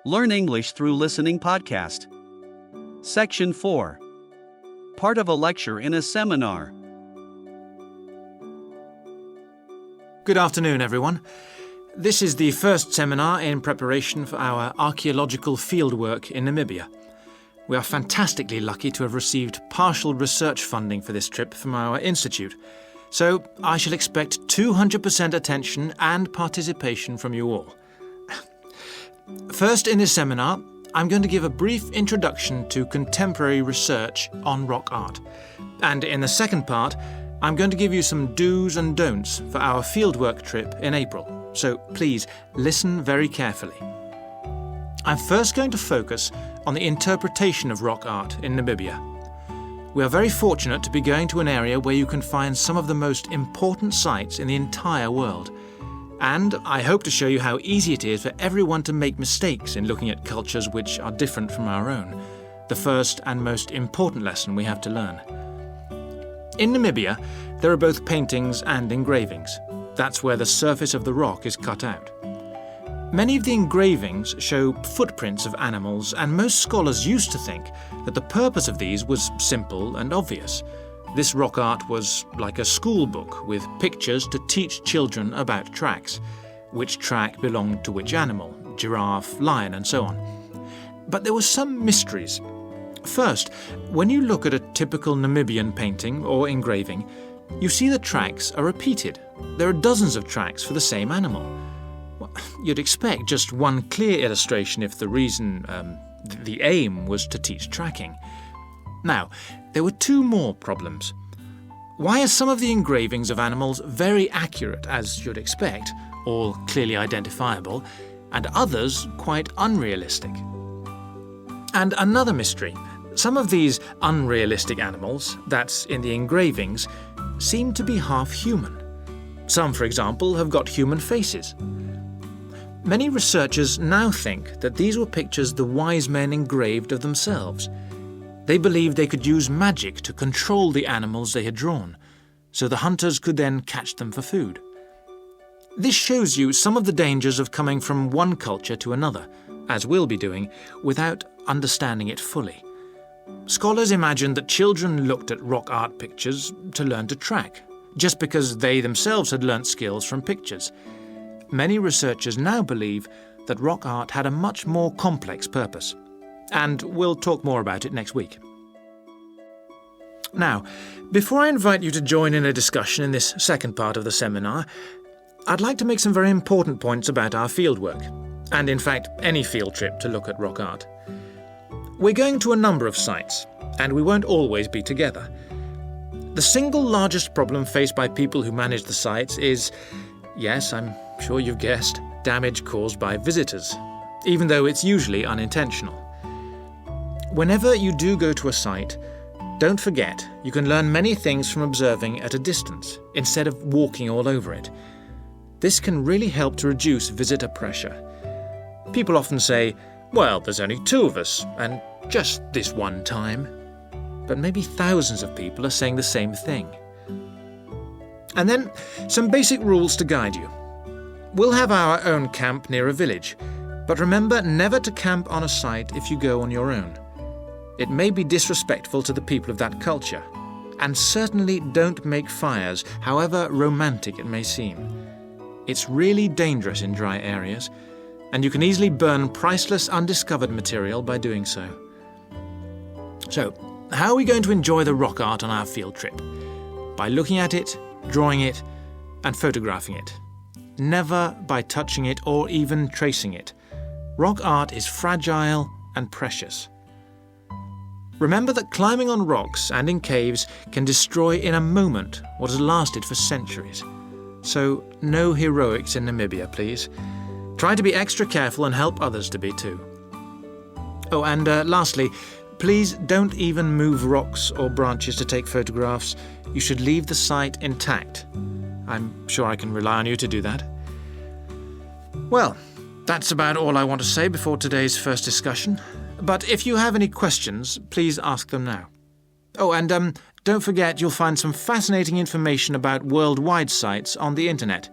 Learn English through listening podcast. Section 4. Part of a lecture in a seminar. Good afternoon, everyone. This is the first seminar in preparation for our archaeological fieldwork in Namibia. We are fantastically lucky to have received partial research funding for this trip from our institute, so I shall expect 200% attention and participation from you all. First, in this seminar, I'm going to give a brief introduction to contemporary research on rock art. And in the second part, I'm going to give you some do's and don'ts for our fieldwork trip in April. So please listen very carefully. I'm first going to focus on the interpretation of rock art in Namibia. We are very fortunate to be going to an area where you can find some of the most important sites in the entire world. And I hope to show you how easy it is for everyone to make mistakes in looking at cultures which are different from our own, the first and most important lesson we have to learn. In Namibia, there are both paintings and engravings. That's where the surface of the rock is cut out. Many of the engravings show footprints of animals, and most scholars used to think that the purpose of these was simple and obvious. This rock art was like a school book with pictures to teach children about tracks, which track belonged to which animal, giraffe, lion, and so on. But there were some mysteries. First, when you look at a typical Namibian painting or engraving, you see the tracks are repeated. There are dozens of tracks for the same animal. Well, you'd expect just one clear illustration if the aim was to teach tracking. Now, there were two more problems. Why are some of the engravings of animals very accurate, as you'd expect, all clearly identifiable, and others quite unrealistic? And another mystery. Some of these unrealistic animals, that's in the engravings, seem to be half human. Some, for example, have got human faces. Many researchers now think that these were pictures the wise men engraved of themselves. They believed they could use magic to control the animals they had drawn, so the hunters could then catch them for food. This shows you some of the dangers of coming from one culture to another, as we'll be doing, without understanding it fully. Scholars imagined that children looked at rock art pictures to learn to track, just because they themselves had learnt skills from pictures. Many researchers now believe that rock art had a much more complex purpose. And we'll talk more about it next week. Now, before I invite you to join in a discussion in this second part of the seminar, I'd like to make some very important points about our fieldwork, and in fact any field trip to look at rock art. We're going to a number of sites, and we won't always be together. The single largest problem faced by people who manage the sites is, yes, I'm sure you've guessed, damage caused by visitors, even though it's usually unintentional. Whenever you do go to a site, don't forget you can learn many things from observing at a distance instead of walking all over it. This can really help to reduce visitor pressure. People often say, well, there's only two of us, and just this one time. But maybe thousands of people are saying the same thing. And then, some basic rules to guide you. We'll have our own camp near a village, but remember never to camp on a site if you go on your own. It may be disrespectful to the people of that culture, and certainly don't make fires, however romantic it may seem. It's really dangerous in dry areas, and you can easily burn priceless undiscovered material by doing so. So, how are we going to enjoy the rock art on our field trip? By looking at it, drawing it, and photographing it. Never by touching it or even tracing it. Rock art is fragile and precious. Remember that climbing on rocks and in caves can destroy in a moment what has lasted for centuries. So, no heroics in Namibia, please. Try to be extra careful and help others to be too. Oh, and lastly, please don't even move rocks or branches to take photographs. You should leave the site intact. I'm sure I can rely on you to do that. Well, that's about all I want to say before today's first discussion. But if you have any questions, please ask them now. Oh, and don't forget you'll find some fascinating information about worldwide sites on the internet.